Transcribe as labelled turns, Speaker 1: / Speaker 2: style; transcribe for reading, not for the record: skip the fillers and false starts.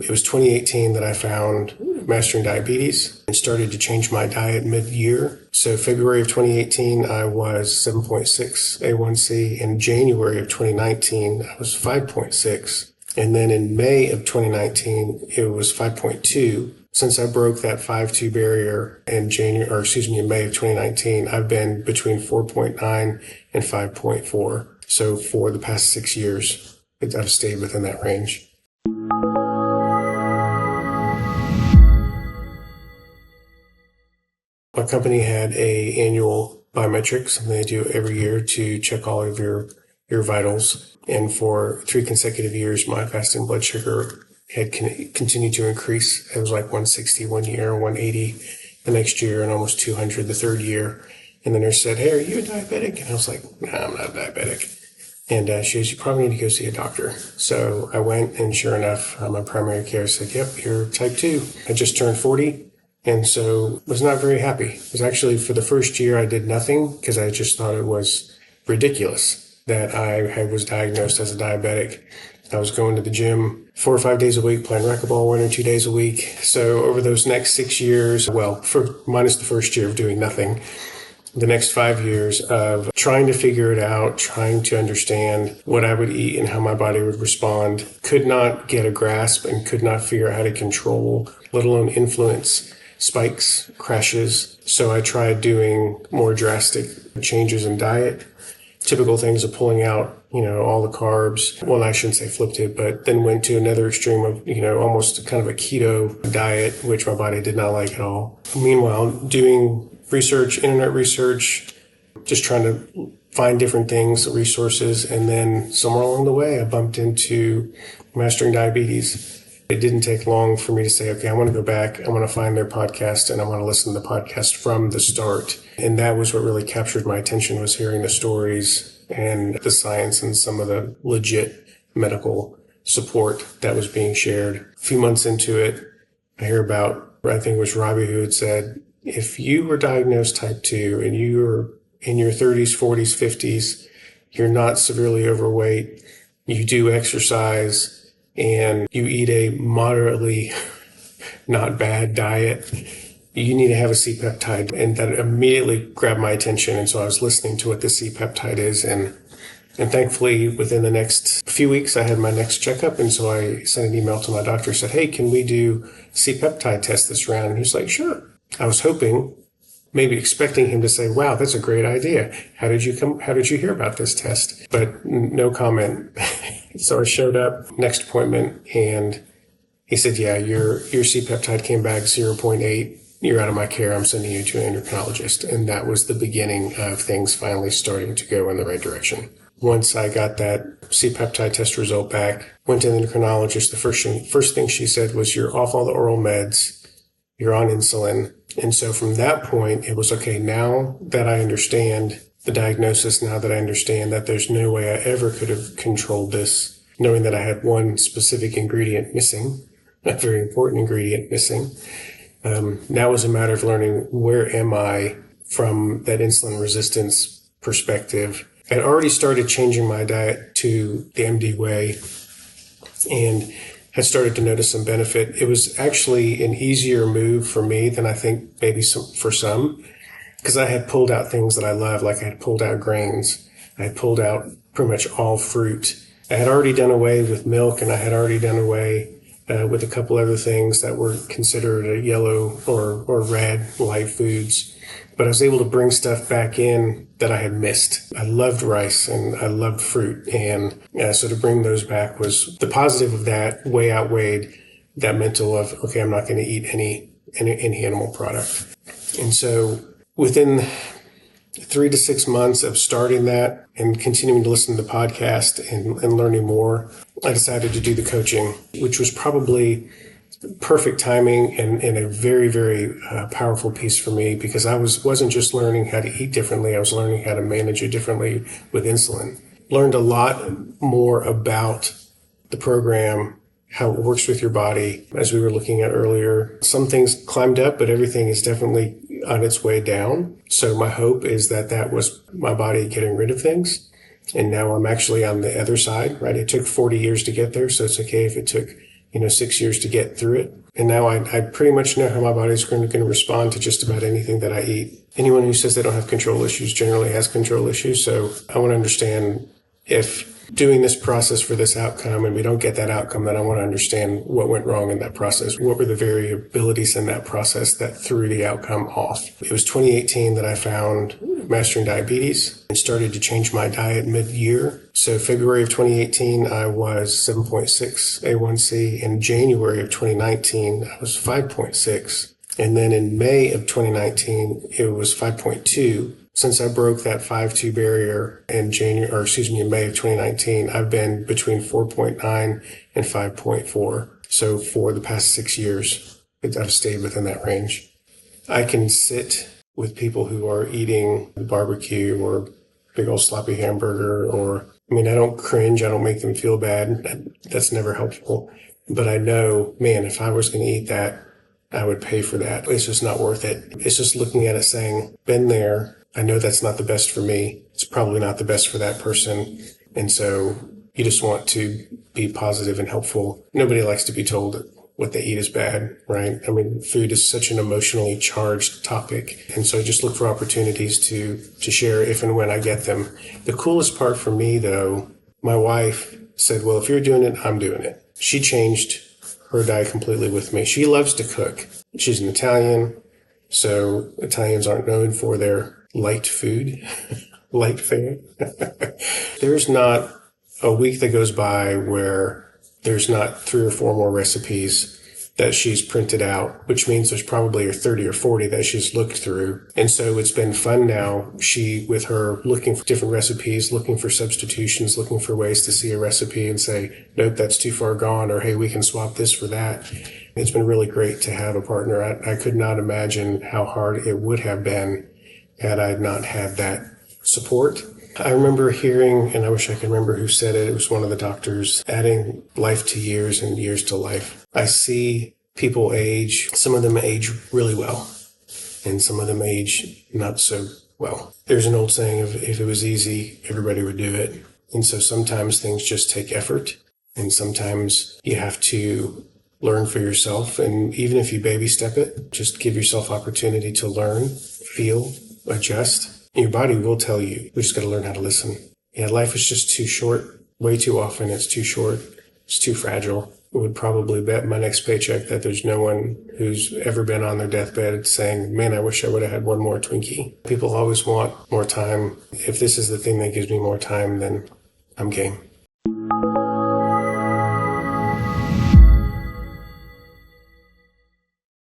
Speaker 1: It was 2018 that I found Mastering Diabetes and started to change my diet mid-year. So February of 2018, I was 7.6 A1C. In January of 2019, I was 5.6. And then in May of 2019, it was 5.2. Since I broke that 5.2 barrier in May of 2019, I've been between 4.9 and 5.4. So for the past 6 years, I've stayed within that range. My company had a annual biometric, something they do every year to check all of your vitals. And for 3 consecutive years, my fasting blood sugar had continued to increase. It was like 160 one year, 180 the next year, and almost 200 the third year. And the nurse said, "Hey, are you a diabetic?" And I was like, "No, I'm not diabetic." And she goes, "You probably need to go see a doctor." So I went, and sure enough, my primary care said, "Yep, you're type 2. I just turned 40. And so was not very happy. It was actually for the first year I did nothing because I just thought it was ridiculous that I was diagnosed as a diabetic. I was going to the gym 4 or 5 days a week, playing racquetball 1 or 2 days a week. So over those next 6 years, minus the first year of doing nothing, the next 5 years of trying to figure it out, trying to understand what I would eat and how my body would respond, could not get a grasp and could not figure out how to control, let alone influence spikes, crashes. So I tried doing more drastic changes in diet, typical things of pulling out, all the carbs. Well, I shouldn't say flipped it, but then went to another extreme of, almost kind of a keto diet, which my body did not like at all. Meanwhile, doing research, internet research, just trying to find different things, resources. And then somewhere along the way, I bumped into Mastering Diabetes. It didn't take long for me to say, okay, I want to go back. I want to find their podcast and I want to listen to the podcast from the start. And that was what really captured my attention, was hearing the stories and the science and some of the legit medical support that was being shared. A few months into it, I hear about, I think it was Robbie who had said, if you were diagnosed type 2 and you were in your 30s, 40s, 50s, you're not severely overweight, you do exercise, and you eat a moderately not bad diet, you need to have a C-Peptide. And that immediately grabbed my attention. And so I was listening to what the C-Peptide is. And thankfully, within the next few weeks, I had my next checkup. And so I sent an email to my doctor, said, "Hey, can we do C-Peptide test this round?" And he's like, "Sure." I was hoping, maybe expecting him to say, "Wow, that's a great idea. How did you hear about this test?" But no comment. So I showed up, next appointment, and he said, "Yeah, your C-Peptide came back 0.8. You're out of my care. I'm sending you to an endocrinologist." And that was the beginning of things finally starting to go in the right direction. Once I got that C-Peptide test result back, went to the endocrinologist, the first thing she said was, "You're off all the oral meds. You're on insulin." And so from that point, it was, okay, now that I understand the diagnosis, now that I understand that there's no way I ever could have controlled this, knowing that I had one specific ingredient missing, a very important ingredient missing. Now it was a matter of learning, where am I from that insulin resistance perspective. I had already started changing my diet to the MD way and had started to notice some benefit. It was actually an easier move for me than I think maybe for some, because I had pulled out things that I love, like I had pulled out grains. I had pulled out pretty much all fruit. I had already done away with milk, and I had already done away with a couple other things that were considered yellow or red light foods. But I was able to bring stuff back in that I had missed. I loved rice and I loved fruit. And so to bring those back, was the positive of that way outweighed that mental of, okay, I'm not going to eat any animal product. And so within 3 to 6 months of starting that and continuing to listen to the podcast and learning more, I decided to do the coaching, which was probably perfect timing and a very, very powerful piece for me, because I wasn't just learning how to eat differently. I was learning how to manage it differently with insulin. Learned a lot more about the program, how it works with your body, as we were looking at earlier. Some things climbed up, but everything is definitely on its way down. So my hope is that was my body getting rid of things. And now I'm actually on the other side, right? It took 40 years to get there. So it's okay if it took 6 years to get through it. And now I pretty much know how my body's going to respond to just about anything that I eat. Anyone who says they don't have control issues generally has control issues. So I want to understand if doing this process for this outcome and we don't get that outcome, then I want to understand what went wrong in that process. What were the variabilities in that process that threw the outcome off? It was 2018 that I found Mastering Diabetes and started to change my diet mid-year. So February of 2018, I was 7.6 A1C. In January of 2019, I was 5.6. And then in May of 2019, it was 5.2. Since I broke that 5.2 barrier in May of 2019, I've been between 4.9 and 5.4. So for the past 6 years, I've stayed within that range. I can sit with people who are eating barbecue or big old sloppy hamburger I don't cringe. I don't make them feel bad. That's never helpful. But I know, man, if I was going to eat that, I would pay for that. It's just not worth it. It's just looking at it saying, been there. I know that's not the best for me. It's probably not the best for that person. And so you just want to be positive and helpful. Nobody likes to be told that what they eat is bad, right? Food is such an emotionally charged topic. And so I just look for opportunities to share if and when I get them. The coolest part for me, though, my wife said, well, if you're doing it, I'm doing it. She changed her diet completely with me. She loves to cook. She's an Italian, so Italians aren't known for their light food, light fare. There's not a week that goes by where there's not 3 or 4 more recipes that she's printed out, which means there's probably 30 or 40 that she's looked through. And so it's been fun now. With her looking for different recipes, looking for substitutions, looking for ways to see a recipe and say, nope, that's too far gone, or hey, we can swap this for that. It's been really great to have a partner. I could not imagine how hard it would have been had I not had that support. I remember hearing, and I wish I could remember who said it, it was one of the doctors, adding life to years and years to life. I see people age, some of them age really well, and some of them age not so well. There's an old saying of, if it was easy, everybody would do it. And so sometimes things just take effort, and sometimes you have to learn for yourself. And even if you baby step it, just give yourself opportunity to learn, feel, adjust. Your body will tell you. We just got to learn how to listen. Life is just too short. Way too often it's too short. It's too fragile. I would probably bet my next paycheck that there's no one who's ever been on their deathbed saying, man, I wish I would have had one more Twinkie. People always want more time. If this is the thing that gives me more time, then I'm game.